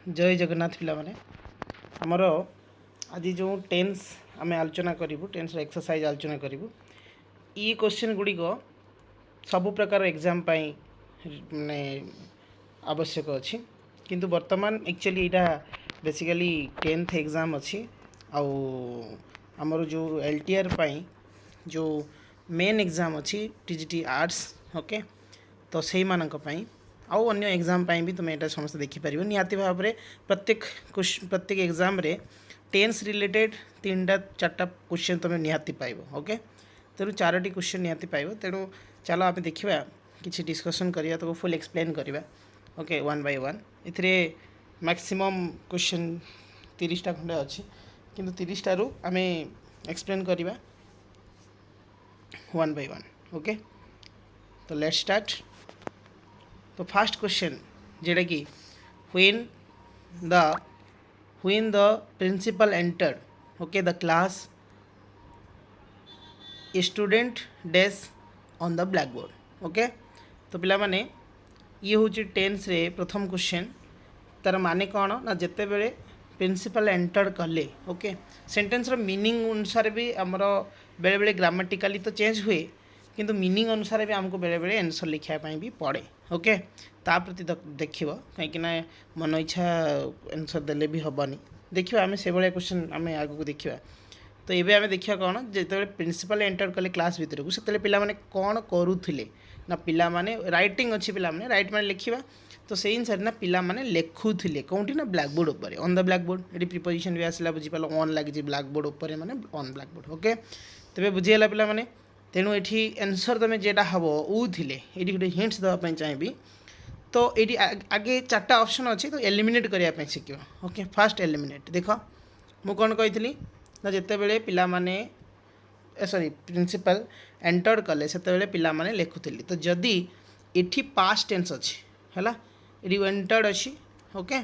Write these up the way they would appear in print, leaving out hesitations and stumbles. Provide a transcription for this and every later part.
जय जगन्नाथ पिला माने आमर आज जो टेन्स आम आलोचना करूँ टेन्स एक्सरसाइज आलोचना करूँ ई क्वेश्चन गुड़िक सबु प्रकार एग्जाम माने आवश्यक अच्छी किंतु वर्तमान एक्चुअली यहाँ बेसिकली 10th एग्जाम अच्छी आउ आमर जो LTR जो मेन एग्जाम अच्छी TGT आर्ट्स ओके तो से मानक आउ अन्य एग्जाम भी तुम यहाँ समस्त देखिपर निहाती भाव में प्रत्येक एग्जाम रे टेन्स रिलेटेड 3-4 क्वेश्चन तुम निहाती पाइब ओके तेणु 4टी क्वेश्चन निहाती पाइब तेणु चलो आप देखा कि डिस्कसन करिया तो फुल एक्सप्लेन करिया ओके 1 by 1 इथिरे मैक्सिमम क्वेश्चन 30टा खंडे अच्छी किंतु 30 टारू आम एक्सप्लेन करिया 1 by 1 ओके तो लेट्स स्टार्ट। तो फर्स्ट क्वेश्चन जेटा कि when the principal entered okay the class student dash on the blackboard okay तो पिला माने ये हूँ टेन्स रे प्रथम क्वेश्चन तार माने कौन ना जिते बेले प्रिंसिपल एंटर कले ओके सेंटेंस रो मीनिंग अनुसार भी आमर बेले बेले ग्रामेटिकाली तो चेंज हुए किंतु मीनिंग अनुसार भी आमको बेले बेले आंसर लिखापी भी पड़े ओके ता प्रति देखिए कहीं मन इच्छा आंसर देले भी हेनी देखिए आम से भाया क्वेश्चन आम आगू देखा तो ये आम देखा कौन जो प्रिंसिपल एंटर कले क्लास भितर को से पिला माने कौन करुले ना पिला माने राइटिंग अच्छी पिला माने राइट माने लिखा तो से अनुसार ना पिला माने लिखुले कौटी ना ब्लैकबोर्ड उपर ऑन द ब्लैकबोर्ड ये प्रिपोजिशन भी आसला बुझीपाल ऑन लगी ब्लैकबोर्ड उपर माने ऑन ब्लैकबोर्ड ओके तेज बुझीगला पिला माने तेणु ये आंसर तुम जेटा हम ऊ थे ये गोटे हिंट्स देवाई चाहिए तो ये आगे 4टा ऑप्शन अच्छी तो एलिमिनेट करने शिख ओके फास्ट एलिमिनेट देख मु कौन कही ना जिते बड़े पिला माने सॉरी प्रिंसिपल एंटर कले से पिला माने लिखुली तो जदि ये पास्ट टेंस अच्छी है ये एंटर्ड अच्छी ओके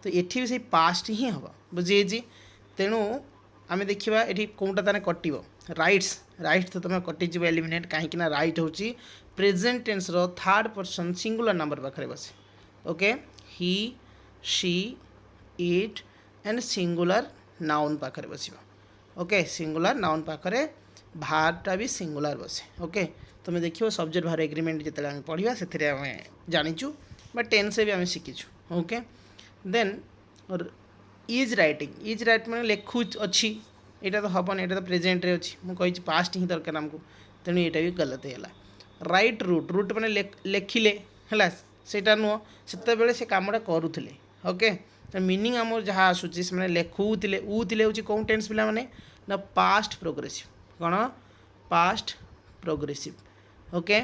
तो ये भी से पास्ट ही हम बुझे तेणु आम देखा ये कौटा ताने कटिव राइट्स तो तुम कटिज एलिमिनेट कहीं राइट हूँ प्रेजेंट टेंस रो थर्ड पर्सन सिंगुलर नंबर पाखे बसे okay he she it and singular noun पाखे बस ओके सिंगुलर नाउन पाखे भारटा भी सिंगुलर बसे ओके तुम देखिए सब्जेक्ट भार एग्रीमेंट जिते आम पढ़ा से आम जाचु बा टेन्स भी आम शिखीचु ओके देन इज राइट मैंने लिखु अच्छी यहाँ तो हेन यहाँ तो प्रेजेंट अच्छी मुझे पास्ट ही दरकार आमको तेणु यहाँ भी गलत है राइट रूट मैंने लिखिले है सेटा नुह से से कमटा करुले ओके तो मीनिंग आम जहाँ आसूँ से लिखुले ऊले हूँ कौन टेन्स पिला माने ना पास्ट प्रोग्रेसिव कौन पास्ट प्रोग्रेसिव ओके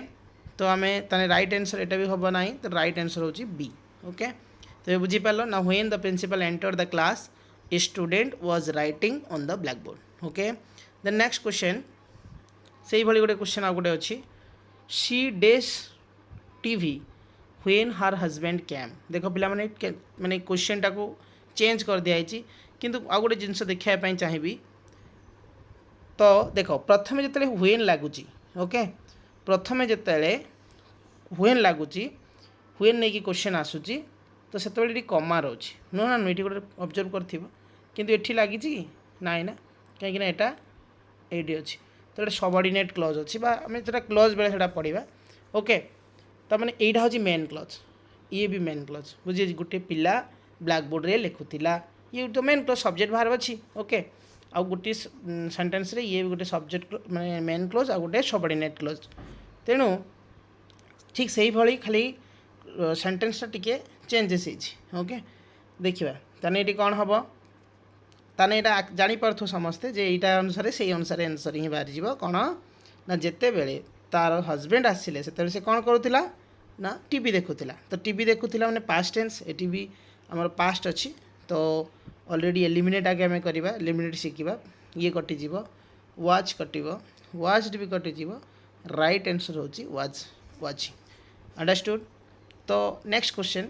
तो आम ताने राइट आंसर यहाँ भी हम ना तो राइट आंसर हूँ बी ओके तो ये बुझीपार ना when the principal enter the class a student was writing on the blackboard okay the next question से भाई गोटे क्वेश्चन आ गोटे अच्छी शी डेज TV when her husband came देख पिला माने क्वेश्चन टाको चेंज कर दिखाई किंतु आ गोटे जिनस देखापी चाहिए तो देख प्रथम जिते व्हेन लगुच ओके प्रथम जिते व्हेन लगुच व्हेन नहीं कि क्वेश्चन आसूची तो से कमा रोचे नुह ना ये गोटे ऑब्जर्व कर लगी ना ना कहीं यहाँ ये अच्छी तो ये सबऑर्डिनेट क्लॉज अच्छी आम जो क्लॉज बेले पढ़ा ओके तो मैंने यहाँ हूँ मेन क्लॉज ये भी मेन क्लॉज बुझे गोटे पिला ब्लैकबोर्ड रे लिखुला ये तो मेन क्लॉज सब्जेक्ट बाहर अच्छी ओके आ गोटे सेंटेंस रे ये भी गोटे सब्जेक्ट मैंने मेन क्लॉज आ गोटे सबऑर्डिनेट क्लॉज तेणु ठीक से ही भाई खाली सेंटेंसटा टिके चेंजेस ओके देखा ताने ये कौन हम ताने यहाँ जापर समस्ते जे यहाँ अनुसार से अनुसार आंसर ही बाहरी जीव कौन ना जिते बेले तार हजबैंड आसिले से कौन करूला ना टीवी देखुला तो टीवी देखुला मैंने पास्ट टेंस ये भी आमर पास्ट अच्छी तो ऑलरेडी एलिमिनेट आगे आम करवा एलिमिनेट शिखा ये कटिज वाच कटिव वाच्ड भी कटिज राइट आंसर हूँ वाच वाचिंग अंडरस्टूड। तो नेक्स्ट क्वेश्चन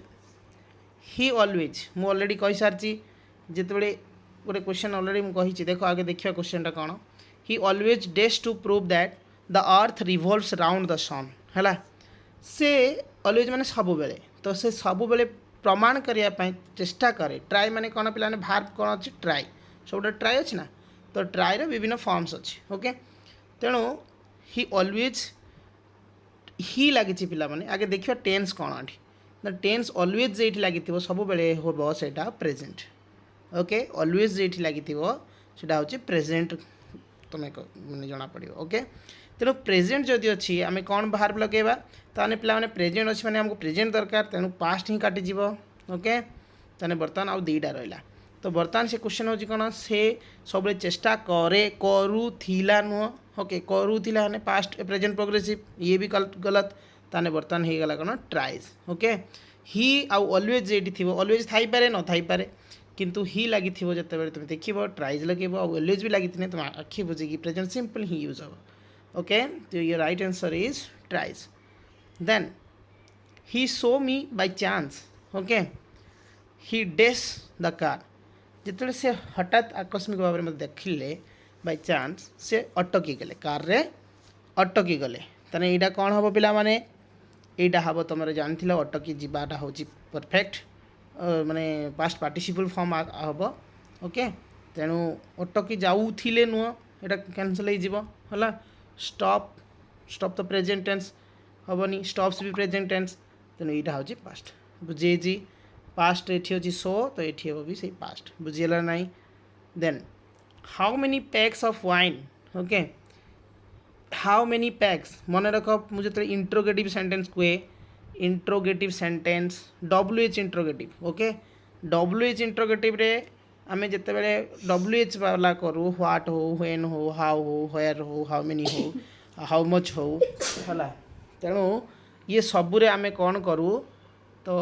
ही ऑलवेज मु ऑलरेडी कही सारी जिते गोटे क्वेश्चन ऑलरेडी मुझे देख आगे देखिए क्वेश्चन टा कौन ही always days to prove that the earth revolves round the sun है से ऑलवेज माने सब बेले तो से सब बेले प्रमाण करने चेष्टा करे ट्राए माने कौन पे भार्ब कौन अच्छी ट्राए सब ट्राए अच्छी ना तो ट्राए विभिन्न फॉर्म्स अच्छे ओके तेणु ही ऑलवेज ही लगी पे आगे देखिए टेन्स कौन आठ द टेन्स ऑलवेज जो लगी सब बेले हम से प्रेजेंट ओके ऑलवेज जो लगी सेटा हूँ प्रेजेंट तुम्हें मैंने जना पड़ो ओके तेणु प्रेजेंट जदि अच्छी आम कौन भार्ब लगेगा ताने पे प्रेजेंट अच्छी मैंने आमको प्रेजेंट दरकार तेणु पास्ट ही काटिज ओके ताने बर्तमान आउ दुईटा रहा तो बर्तमान से क्वेश्चन हूँ कौन से सब चेष्टा करे करूला नुह ओके करूला पास्ट प्रेजेंट प्रोग्रेसिव ये भी गलत ताने बर्तमान हो गला कौन ट्राइज ओके ही आउ ऑलवेज ये थी ऑलवेज थाई पारे न थाई पारे किंतु ही लगी जिते तुम देख ट्राइज लगे ऑलवेज भी लगी तुम आखि बुझे प्रेजेंट सिंपल ही यूज हम ओके तो your right answer is tries then he saw me by chance okay he does the car जिते से हठात आकस्मिक भाव में देखिले बाय चांस से अटकी गले कार रे अटकी गले ताने यहाँ कौन हम पिला माने यहाँ हम तुम जानी अटकी जाटा हूँ परफेक्ट माने पास्ट पार्टिसिपल फॉर्म हम ओके तेणु अटकी जाऊे नुह यहाँ कैंसल होगा स्टॉप स्टॉप तो प्रेजेंट टेंस हेनी स्टॉप्स भी प्रेजेंट टेंस तेणु यहाँ हूँ पास्ट बुझे पास्ट ये अच्छी सो तो ये हम भी सही पास्ट बुझीगला ना then how many packs of wine okay how many packs मन रख मुझे इंट्रोगेटिव सेंटेंस कहे interrogative sentence WH interrogative okay WH interrogative रे आमे जिते बड़े WH वाला करूँ व्हाट हो व्हेन हो हाउ हो व्हेयर हो हाउ मेनी हो हाउ मच हो है तेणु ये सबूरे आमे कौन करूँ तो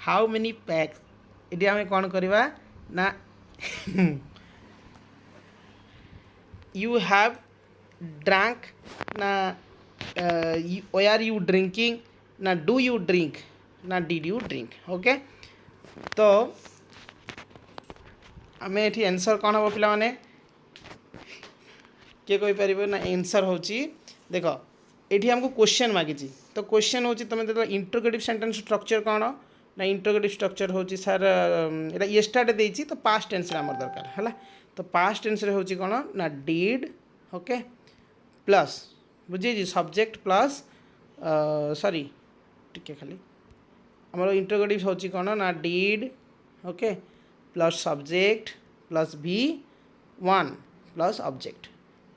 हाउ मेनी पैक्स ये आमे कौन करवा ना यू हैव ड्रैंक ना आर यू ड्रिंकिंग ना डू यू ड्रिंक ना डिड यू ड्रिंक ओके तो आम ये आंसर कौन हम पिला माने किए कही पार ना आंसर हूँ देख ये हमको क्वेश्चन मागी तो क्वेश्चन हूँ तुम देख इंट्रोगेटिव सेंटेंस स्ट्रक्चर कौन ना इंट्रोगेटिव स्ट्रक्चर हूँ सर ये येस्टरडे देती तो पास्ट टेंस आम दरकार है तो पास्ट टेंस हूँ कौन ना डिड ओके प्लस बुझे सब्जेक्ट प्लस सॉरी टिके खाली आमर इंट्रोगेटिव हूँ कौन ना did okay plus subject plus V1 plus object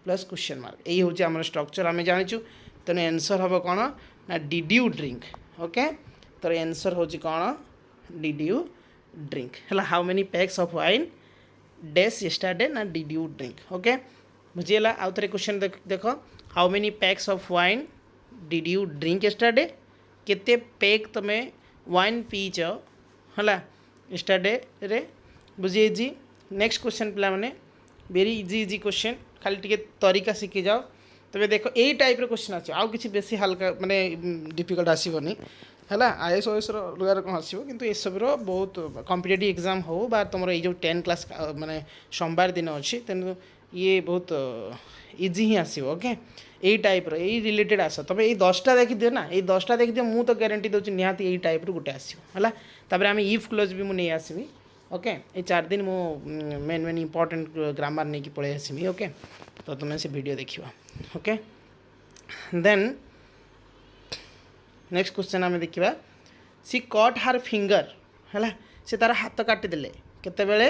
plus question mark यही हूँ आम स्ट्रक्चर आम जाचु तेणु आंसर हम कौन ना डिड यू ड्रिंक ओके तो आंसर हूँ कौन डिड यू ड्रिंक है how many packs of wine days yesterday ना डिड यू ड्रिंक ओके बुझीगला आउ थे क्वेश्चन देख how many packs of wine did you drink yesterday केते पैक तुम वाइन पीच है येस्टरडे रे बुझे नेक्स्ट क्वेश्चन पे मैंने वेरी इजी इजी क्वेश्चन खाली टिके तरीका शिखी जाओ तबे देखो यही टाइप क्वेश्चन आस आउ कि बेसी हल्का माने डिफिकल्ट आसबनी है IAS OAS अलग कौन आसो कि सब बहुत कॉम्पिटिटिव एग्जाम हो बा तुम ये जो 10 क्लास माने सोमवार दिन अच्छी तेणु ये बहुत इजी ही आसो ओके यही टाइप यही रिलेटेड आस तब ये 10टा देखी दियो ना ये 10टा देखी दियो मु तो गारंटी दूसरी निहाती यही टाइप गोटे आसो है आम इफ क्लोज भी मुझे आसबी ओके ये 4 दिन मु मेन मेन इंपोर्टेंट ग्रामर नहीं पलि आसमी ओके तो तुम्हें से वीडियो देखा ओके देन नेक्स्ट क्वेश्चन आम देखा सी कट हार फिंगर है से तार हाथ काटिदेले केतेबेले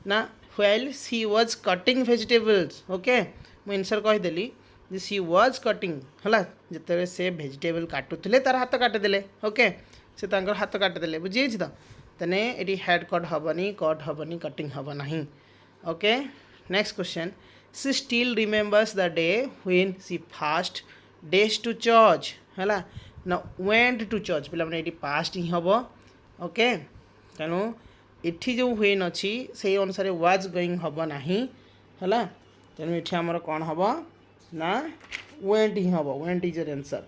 ना while she was cutting vegetables okay मु आंसर कहीदेली सी वाज कटिंग है जिते से वेजिटेबल काटुले तार हाथ काटिदेले ओके से तांकर हाथ काटिदेले बुझी तो तेने ये हेड कट हेनी कटिंग हम ना okay next question she still remembers the day when she first days to church है ना वेंट टू चर्च पे ये पास्ट ही हम ओके तेणु ये जो व्हेन अच्छी से अनुसार वाज गोइंग हम ना है तेणु ये आमर कौन हम ना वेंट ही हम वेंट इज योर आंसर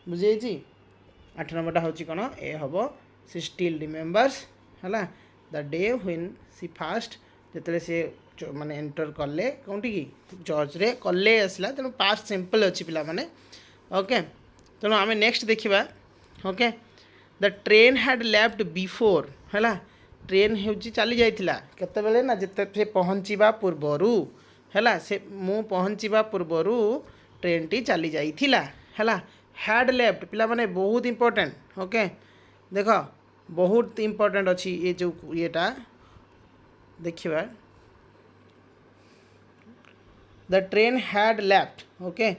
बुझे 8 नंबरटा हूँ कौन ए हम सी स्टिल रिमेम्बर्स है the day when she first जिते से माने एंटर कले कौटी की चर्च रे कले आसला तेणु पास्ट सिंपल अच्छी पिला माने ओके तेणु आम नेक्स्ट देखा okay the train had left before है ट्रेन हूँ चली जाइथिला केतेबेले ना जिते से पहुँचवा पूर्वरु है से मु पहुँचवा पूर्वरु ट्रेन टी चली जाइथिला है हैड लेफ्ट पिला माने बहुत इंपोर्टेंट ओके देख बहुत इंपोर्टेंट अच्छी ये जो येटा देखिए the train had left okay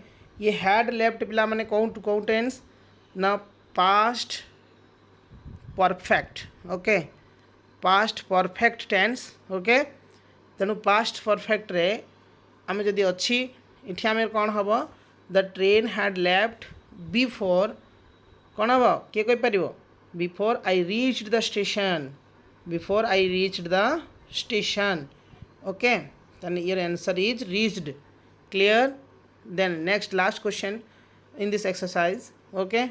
ये हैड लेफ्ट पिला माने कौन टेंस ना past perfect okay past perfect tense okay तेणु पास्ट परफेक्ट रे आम जदि अच्छी इठी आम कौन हम the train had left before कौन हम किए कहीपर before I reached the station before I reached the station okay then your answer is reached clear then next last question in this exercise okay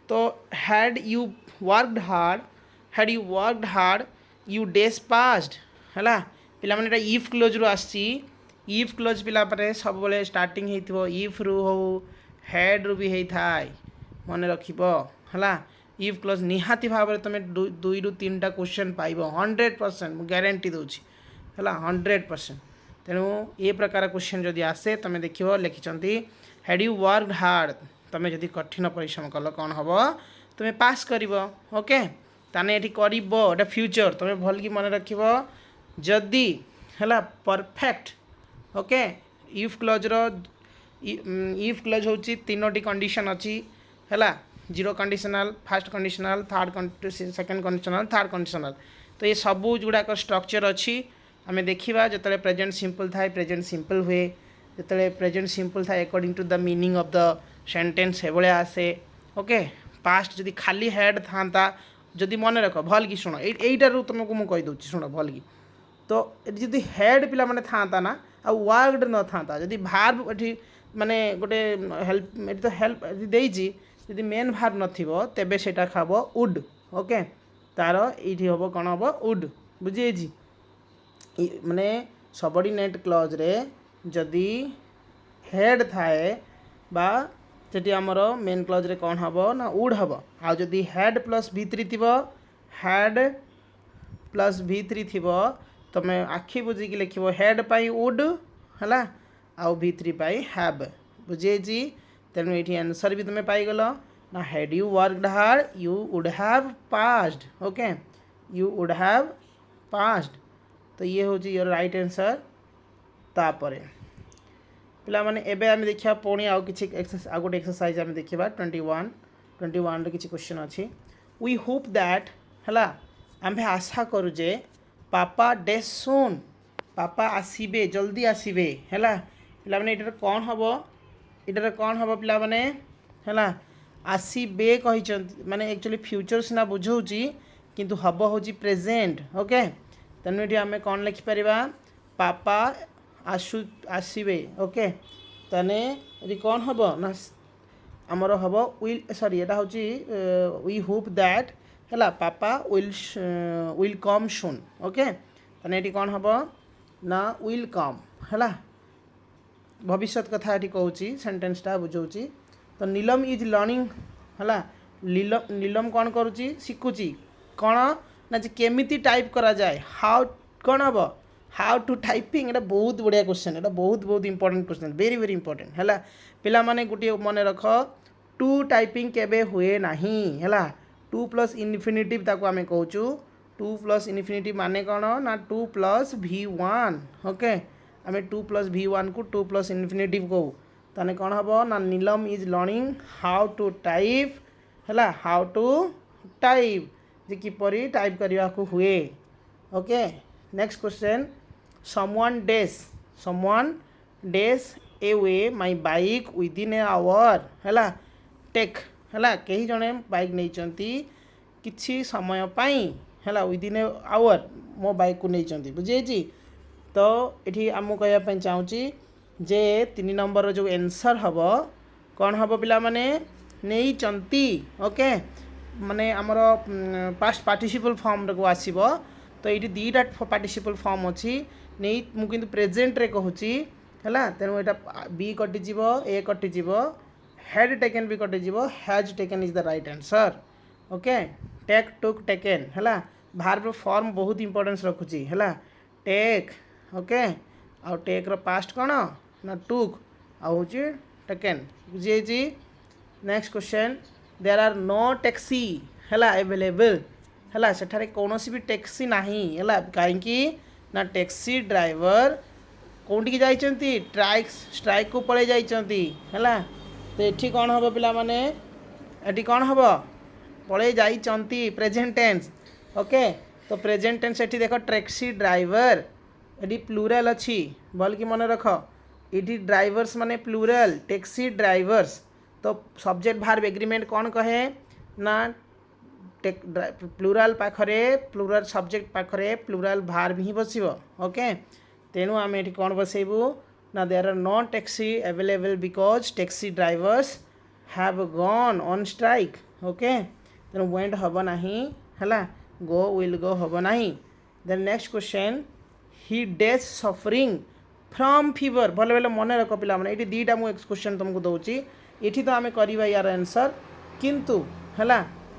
so had you worked hard you days passed है पिला माने if close रु आसी if close पिला पारे सब बेले starting हेतिबो if रु हो हेड रु भी हेथाय मन रखिबो है इफ क्लोज निहाती भाव में तुम 2 ରୁ 3टा क्वेश्चन पाइब 100% मु गारंटी दूची है 100% तेणु ये प्रकार क्वेश्चन जदि आसे तुम देख लिखिं हैड यू वर्कड हार्ड तुम जदि कठिन परिश्रम कल कौन हम तुम्हें पास कर ओके ताने ये कर फ्यूचर तुम भल कि मन रख जदि है perfect okay if clause if clause हूँ 3टी कंडीशन अच्छी है zero conditional first conditional third second conditional third conditional तो ये सबू गुड़ाक स्ट्रक्चर अच्छी आम देखा जो प्रेजेंट सिंपल थाए प्रेजेंट सिंपल हुए जो प्रेजेंट सिंपल थाए according to the meaning of the sentence से भाया आसे ओके पास्ट जदि खाली हेड था जदि मन रख भल कि शुण यहीटार तुमको मुझे कहीदे शुण भल कि तो जदि हेड पिला माने था ना आ वर्कड न था जदि भार्ब ये माने गोटे हेल्प ये तो हेल्प देजी जदि मेन भार्ब नथिबो तेबे सेटा खाबो वुड ओके तार ये हम कौन हम वुड बुझे माने सबऑर्डिनेट क्लॉज रे जदि हेड थाए बा सेठी आमर मेन क्लॉज रे कौन हम ना वुड हम आ जदि हेड प्लस V3 थिबो हेड प्लस V3 थिबो तुम आखि बुझिकी लिख हेड पाई वुड है आउ V3 पाई हैव बुझे तेणु ये आंसर भी तुम्हें पाईगल ना head you worked hard you would have passed okay you would have passed तो ये हूँ योर राइट आंसर तापर पिला माने एबे आम देखा पुणी आउ किछि आ गोटे एक्सरसाइज आम देखा 21 रे किछि क्वेश्चन अच्छी वी होप दैट है आम्भे आशा करू जे पापा डे सुन पापा आसबे जल्दी आसबे है पिला माने इधर कौन हम पिला माने है आसबे कही माने एक्चुअली फ्यूचर सिना बुझाऊँगी किंतु हम हूँ प्रेजेंट ओके तेणु ये आम कौन लिखिपर पापा आसबे ओके ताने ये कौन हम ना आमर हम विल सॉरी यहाँ हूँ वी होप दैट है पापा विल कम सुन ओके ताने ये कौन हम ना विल कम है भविष्य कथा ये कहूँ सेंटेंसटा बुझाऊँगी तो नीलम इज लर्निंग है नीलम कौन करुँची शिखुची कौन ना केमिति टाइप करा जाए हाउ कौन हम हाउ टू टाइपिंग ये बहुत बढ़िया क्वेश्चन ये बहुत important question very very important है पिला माने गोटे मन रख टू टाइपिंग केबे हुए नहीं है टू प्लस इनफिनिटिव ताको आमे कहूँ टू प्लस इनफिनिटिव माने कौन ना 2 + V1 ओके आम 2 + V1 को 2 + इनफिनिटिव कहू ताने कौन हम ना Neelam is learning how to type है हाउ टू टाइप जे किपरि टाइप करने को हुए okay next question someone dash away my bike within a hour है टेक है कहीं जड़े बाइक नहीं किसी समय पाई है विदिन ए आवर मो बाइक को नहीं बुझे तो ये आम कहवाई चाहूँगी जे 3 नंबर जो आंसर हम कौन हम पिला माने नहीं ओके माने आमर पास्ट पार्टिसिपल फॉर्म को आसब तो ये 2टा पार्टिसिपल फॉर्म अच्छी नहीं मुझे प्रेजेंट रे कहूँ है तेणु यहाँ बी कटिज ए कटिज हेड टेकन भी कटिज has taken is the right answer okay take took taken है भार्ब फॉर्म बहुत इंपोर्टेंस रखुची है टेक ओके आउ टेक रो पास्ट कौन ना टुक आउ टेकेन बुझी। Next question there are no taxi है अवेलेबल है सेठारे कौन भी टैक्सी नहीं है कहीं ना टैक्सी ड्राइवर कौटी जाइंट स्ट्राइक को पड़े जाइंट है तो ये कौन हम पिला माने ये कौन हम पड़े जाइंट प्रेजेंट टेंस ओके तो प्रेजेंट टेंस ये देख टैक्सी ड्राइवर ये प्लूराल अच्छी भल कि मन रख ये ड्राइवर्स माने प्लूराल टैक्सी ड्राइवर्स तो सब्जेक्ट भार्ब एग्रीमेंट कौन कहे ना प्लूराल पाखरे प्लूराल सब्जेक्ट पाखरे प्लूराल भार्ब ही बसब ओके तेणु आम ये कौन बसैबू ना there are no taxi available because taxi drivers have gone on strike okay तेणु वेंट हम ना है गो विल गो हम ना। Then next question he does suffering from fever भले भले मन रख पिला माने ये दीटा मुझे क्वेश्चन तुमको दूसरी ये तो आम करवा यार आंसर किंतु है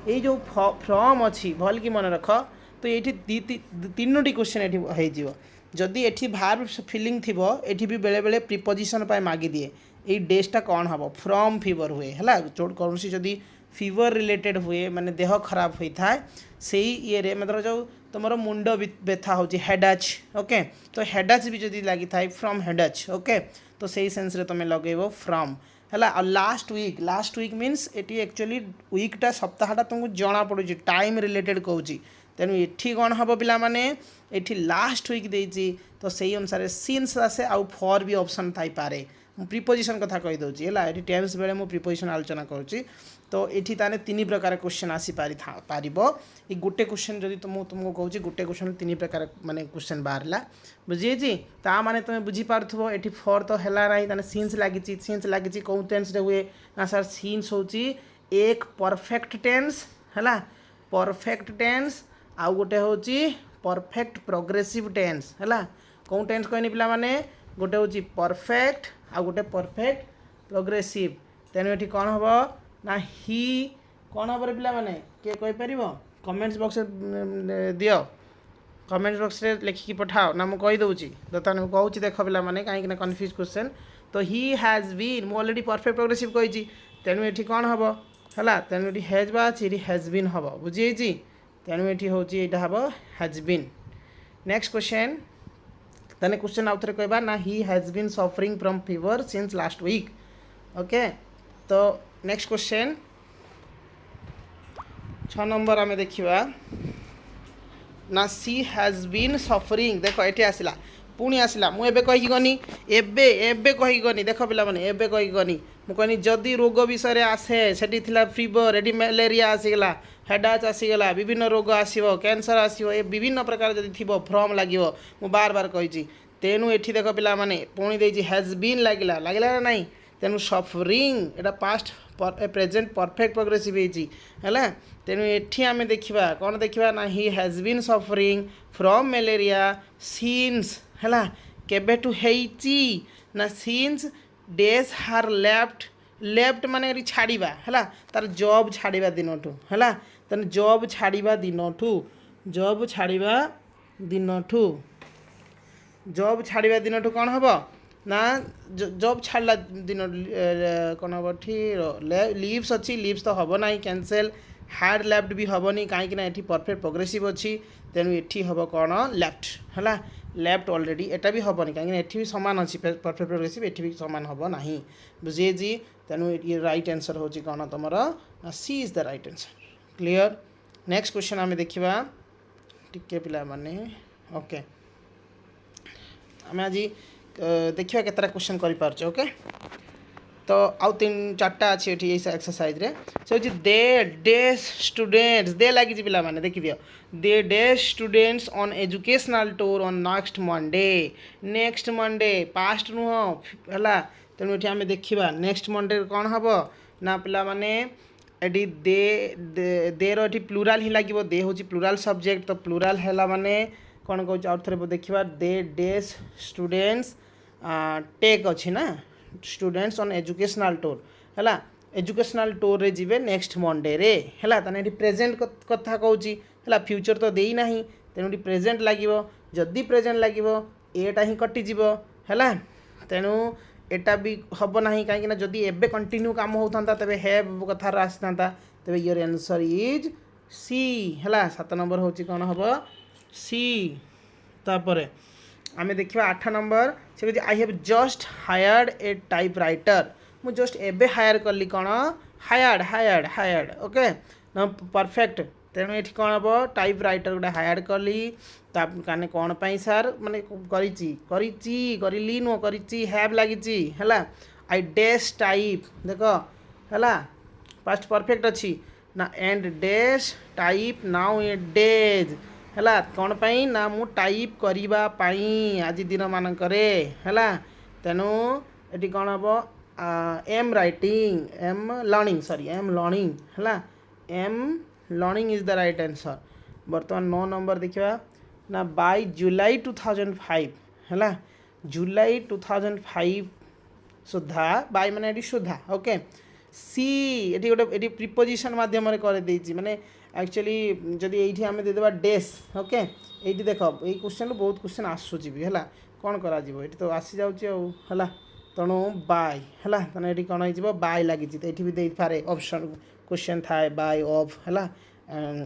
ये जो फ्रॉम अच्छी भल कि मन रख तो ये तीनोटी क्वेश्चन ये जदि ये भार्ब फिलिंग थी ये भी बेले बेले प्रिपोजिशन पर मागी दिए ये डेजटा कौन हम फ्रॉम फीवर हुए है कौन सी जदि फीवर रिलेटेड हुए माने देह खराब होता है से ये मतलब जो तुम मुंड व्यथा हो हेडाच ओके तो हेडाच भी जदि लगी था फ्रॉम हेडाच ओके तो सही सेंस रे तुम लगेब फ्रॉम है लास्ट वीक मीन्स ये एक्चुअली वीकटा सप्ताहटा तुमको जना पड़ू टाइम रिलेटेड कहूँ तेणु ये कौन हम पिला माने ये लास्ट वीक देती तो सही अनुसार सिंस आसे आउ फॉर भी ऑप्शन थाई पारे प्रिपोजिशन कथा कही दूसरी है ये टेंस बेले मु प्रिपोजिशन आलोचना करुँची तो ये ताने तीन प्रकार क्वेश्चन आसी पार ये गोटे क्वेश्चन जब तुमको कहूँ गोटे क्वेश्चन तीन प्रकार माने क्वेश्चन बाहरला बुझी ता माने तुम बुझीपार ये फॉर तो है ना ताने सिंस लगी कौ टेंस हुए ना सर सिंस हूँ एक परफेक्ट टेंस है परफेक्ट टेंस आउ गोटे हूँ परफेक्ट प्रोग्रेसिव टेंस है कौ टेंस कहनी पिला माने गोटे हूँ परफेक्ट आउ गोटे परफेक्ट प्रोग्रेसिव तेणु ये कौन हम ना ही कौन हम पिला माने किए कहीपर कमेंट्स बॉक्स दियो कमेंट्स बॉक्स रे लिखिकी पठाओ ना मुझे कहीदे बर्तमान मुझे कहूँ देख पिला माने कहीं कन्फ्यूज क्वेश्चन तो ही हैज़ बीन मुझे ऑलरेडी परफेक्ट प्रोग्रेसिव कही तेणु ये कौन हम है तेणु ये हैज़ बा ये हैज़ बीन हम बुझी तेणु ये हूँ यहाँ हम हैज़ बीन। नेक्स्ट क्वेश्चन तेने क्वेश्चन आउ थे कहबा ना he has been suffering from fever since last week okay तो नेक्स्ट क्वेश्चन 6 नंबर आम देखा ना सी हैज़ बीन सफरिंग देख ये आसला पुणी आसला मुझे कहीकि गनी एबे कहीकि गनी देख पिला माने एबे कहीकि गनी मु कहनी जदि रोग विषय आसे सेठी थिला फीवर एटी मलेरिया आसीगला हेडाच आसीगला विभिन्न रोग आसो कैंसर आसो ये विभिन्न प्रकार जदि थी फ्रॉम लगे मु बार बार कही तेणु ये देख पिला माने पुणी देजी हैज़ बीन लगिला ना नहीं तेणु सफरिंग एटा पास्ट प्रेजेंट परफेक्ट प्रोग्रेसिव है तेणु ये आम देखा कौन देखा ना he has been suffering from malaria since है केबेठू हेची ना सिंस डेज हार लेफ्ट माने छाड़ा है तार जॉब छाड़ा दिन है तेन जॉब छाड़ा दिन जॉब छाड़ा दिन कौन हम ना जॉब छाड़ा दिन कौन हम लीव्स अच्छी लीव्स तो हम ना कैंसल हार्ड लेफ्ट भी हेनी कहीं ये परफेक्ट प्रोग्रेसिव अच्छी तेणु ये हम कौन लेफ्ट है लेफ्ट ऑलरेडी एटा भी हेनी कहीं ये भी सामान अच्छी परफेक्ट प्रोग्रेसिव ये भी सामान हम ना बुझे तेणु ये राइट आंसर हूँ कौन तुम ना C is the right answer clear. Next question आम देखा टिके पिला माने ओके आम आज देखा केतरा क्वेश्चन कर ओके तो आउ 3-4टा अच्छी ये एक्सरसाइज रे से हूँ दे डेज स्टूडेंट्स दे लगी पिला माने देखि दियो they dash students on educational tour on next Monday past नुह है तेणु ये आम देखा नेक्स्ट मंडे कौन हम ना पिला माने एटी दे रो प्लूराल ही लगे दे हूँ प्लूराल सब्जेक्ट तो प्लूराल है माने कौन कहूँ आउ थे देखा दे डेज स्टूडेंट्स टेक अच्छी ना स्टूडेंट्स ऑन एजुकेशनल टूर है एजुकेशनल टूर रे जीवे नेक्स्ट मंडे रे है ताने प्रेजेंट कथा कहूँ है फ्यूचर तो देई नहीं तेणु प्रेजेंट लगे जदि प्रेजेंट लगे एटा ही कटिज है तेणु एटा भी हम ना कहीं जदि एबे कंटिन्यू काम होता तेरे हैव कथार आसी था तेरे योर आंसर इज सी है 7 नंबर हूँ कौन हम सी तापर आम देखा 8 नंबर से कहते I have just hired A type writer मु जस्ट एबे हायर कली कौन hired hired hired okay perfect तेणु ये कौन हम टाइप राइटर गोटे हायर कली ताने कौन पाई सार माने करी नुह करी हैव लगी है आई डेस टाइप देख है पास्ट परफेक्ट अच्छी ना and this type nowadays है कौन पाई ना मु टाइप करबा पाई आज दिन मानकरे है तेणु ये कौन हम am writing am learning sorry am learning है am learning is the right answer बर्तमान 9 नंबर देखा ना बाय जुलाई 2005 है जुलाई 2005 सुधा बाय माने ये सुधा ओके सी ये गोटे ये प्रिपोजिशन मध्यम कर माने एक्चुअली जदि ये आम देदेबा डेस ओके ये देख ये क्वेश्चन बहुत क्वेश्चन आसूची भी है कौन करा ये तो आसी जाऊँ तेणु बाय है तेना ये कौन हो बाय लगी तो ये भी दे पारे ऑप्शन क्वेश्चन थाए बाय ऑफ है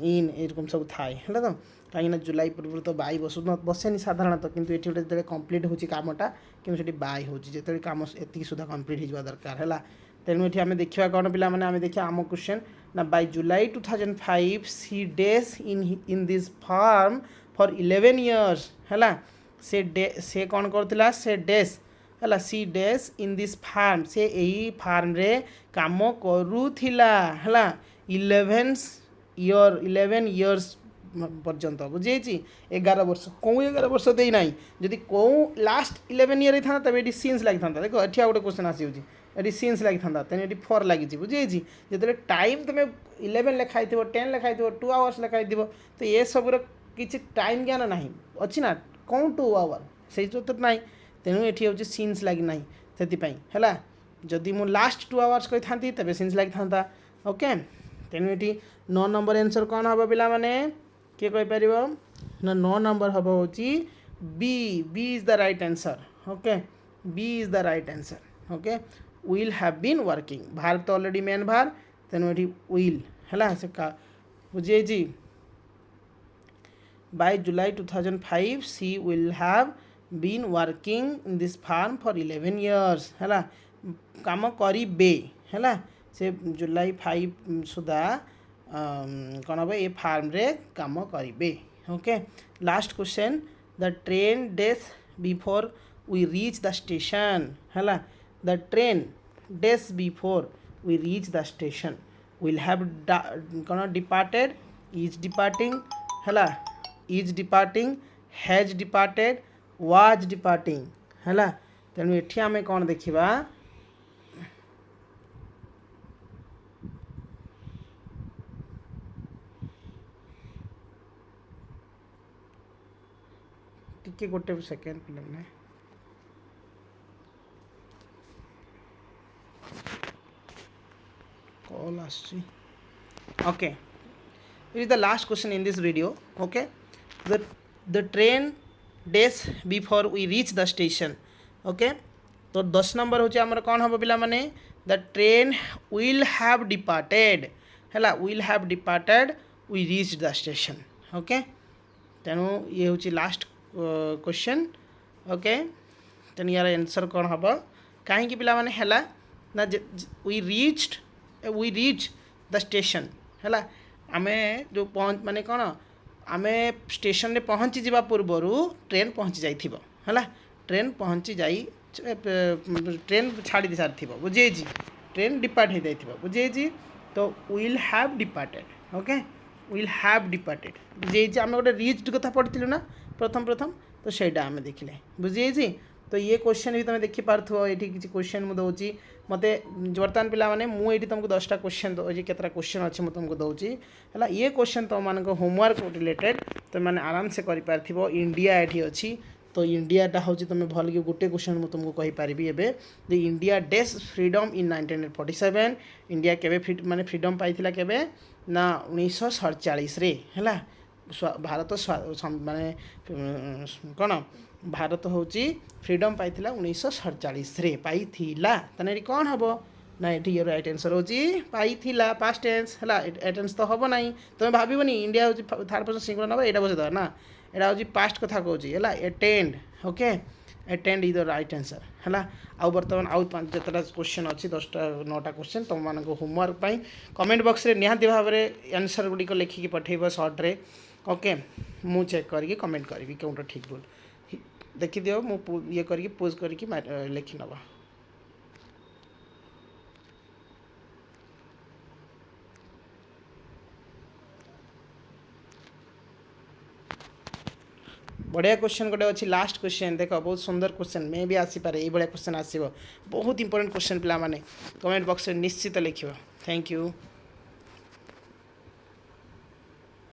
इन एरकम सब थाए है तो कहीं जुलाई पूर्व तो बाय बसेनि साधारणतः किंतु ये गोटे कंप्लीट हो कामटा कि बाय हो कम एति सुधा कंप्लीट हो दरकार है तेणु ये आम देखा कौन पे आम देखा आम क्वेश्चन ना by July 2005 she does in this firm for 11 years है से कौन करथिला से डेज है she does in this firm से यही फार्म रे काम करूथिला है 11 years पर्यंत बुझे 11 वर्ष कौ 11 वर्ष दे ना जदि कौ लास्ट 11 year था तब ये सीन्स लगी था देख एठिया गोटे क्वेश्चन आसी ये सीन्स लगी था तेनाली ये 4 लगी बुझे जो टाइम तुम 11 लिखाई 10 लिखाई 2 hours लिखाई तो ये सबूर किसी टाइम ज्ञान ना अच्छी ना कौन 2 hour से तो ना तेणु ये हूँ सीन्स लगी ना से जदि मु लास्ट 2 hours कही था तेज सीन्स लगी था ओके तेणु ये 9 नंबर आंसर कौन हम पिला माने किए कहीपर ना 9 नंबर हम हूँ B B is the right answer okay B is the right answer okay will have been working भार तो ऑलरेडी मेन भार तेणु ये विल है से बुझे by July 2005 she will have been working in this firm for 11 years है काम करिबे है से जुलाई 5 सुधा कौन हम ये फार्म रे काम करिबे okay last question the train dash before we reach the station है the train dash before we reach the station will have कौन डिपार्टेड इज डिपार्टिंग है is departing has departed was departing है तेणु ये आम कौन देखा टिके गोटे सेकेंड पे कॉल आसी okay it is the last question in this video okay the train dash before we reach the station okay तो 10 नंबर हूँ आमर कौन हम पिला माने the train will have departed है will have departed we reach the station okay तेणु ये हूँ लास्ट क्वेश्चन ओके तेणु यार आंसर कौन हम कहीं पिला माने है ना वी रीच द स्टेशन है आमे जो पहुँच माने कौन आमे स्टेशन रे पहुँची जावा पूर्वर ट्रेन पहुँची जाइथिबो है ट्रेन पहुँची जाई ट्रेन छाड़ी दे सारी बुझे ट्रेन डिपार्ट हो जाइथिबो बुझे तो will have departed okay will have departed बुझे आम गोटे रीच्ड कथा पढ़ी ना प्रथम तो ସେଇଟା आम देखिले बुझे तो ये क्वेश्चन भी तुम देखिपार ये किसी क्वेश्चन मुझे दूसरी मत बर्तमान पे मुझे तुमको 10टा क्वेश्चन दूसरी केतटा क्वेश्चन अच्छे मुझे तुमको दूसरी है ये क्वेश्चन तुम मान होमवर्क रिलेटेड तुम मैंने आराम से कर इंडिया ये अच्छी तो इंडियाटा हूँ तुम भल कि गोटे क्वेश्चन मुझे तुमको कहीपरि एवं the India days freedom in 1947 India केवे माने फ्रीडम पाई केवे ना 1947 है भारत माने कौन भारत हूँ फ्रीडम पाई 1947 पाई ताने कौन हम ना ये राइट आंसर होची पाई पास्ट टेंस है टेंस तो हम ना तुम भावनी इंडिया हूँ थर्ड पर्सन सिंगुलर नंबर यहाँ बस ना यहाँ हूँ पास्ट कथा कौच है attend okay attend is the right answer है आउ बर्तमान आउ जितना क्वेश्चन अच्छी 10टा 9टा क्वेश्चन तुम मान होमवर्क कमेंट बॉक्स रे निहाती भाव में आंसर गुड़िक लिखिकी पठेब सर्ट्रे ओके मु चेक करके कमेंट करी कौटा ठीक भूल देखिदियो मु ये करके पोज करके लिखि नवा बढ़िया क्वेश्चन गोटे अच्छी लास्ट क्वेश्चन देख बहुत सुंदर क्वेश्चन मे भी आसीपे ये क्वेश्चन आसो बहुत इंपोर्टेंट क्वेश्चन पे कमेंट बॉक्स में निश्चित लिखियो थैंक यू।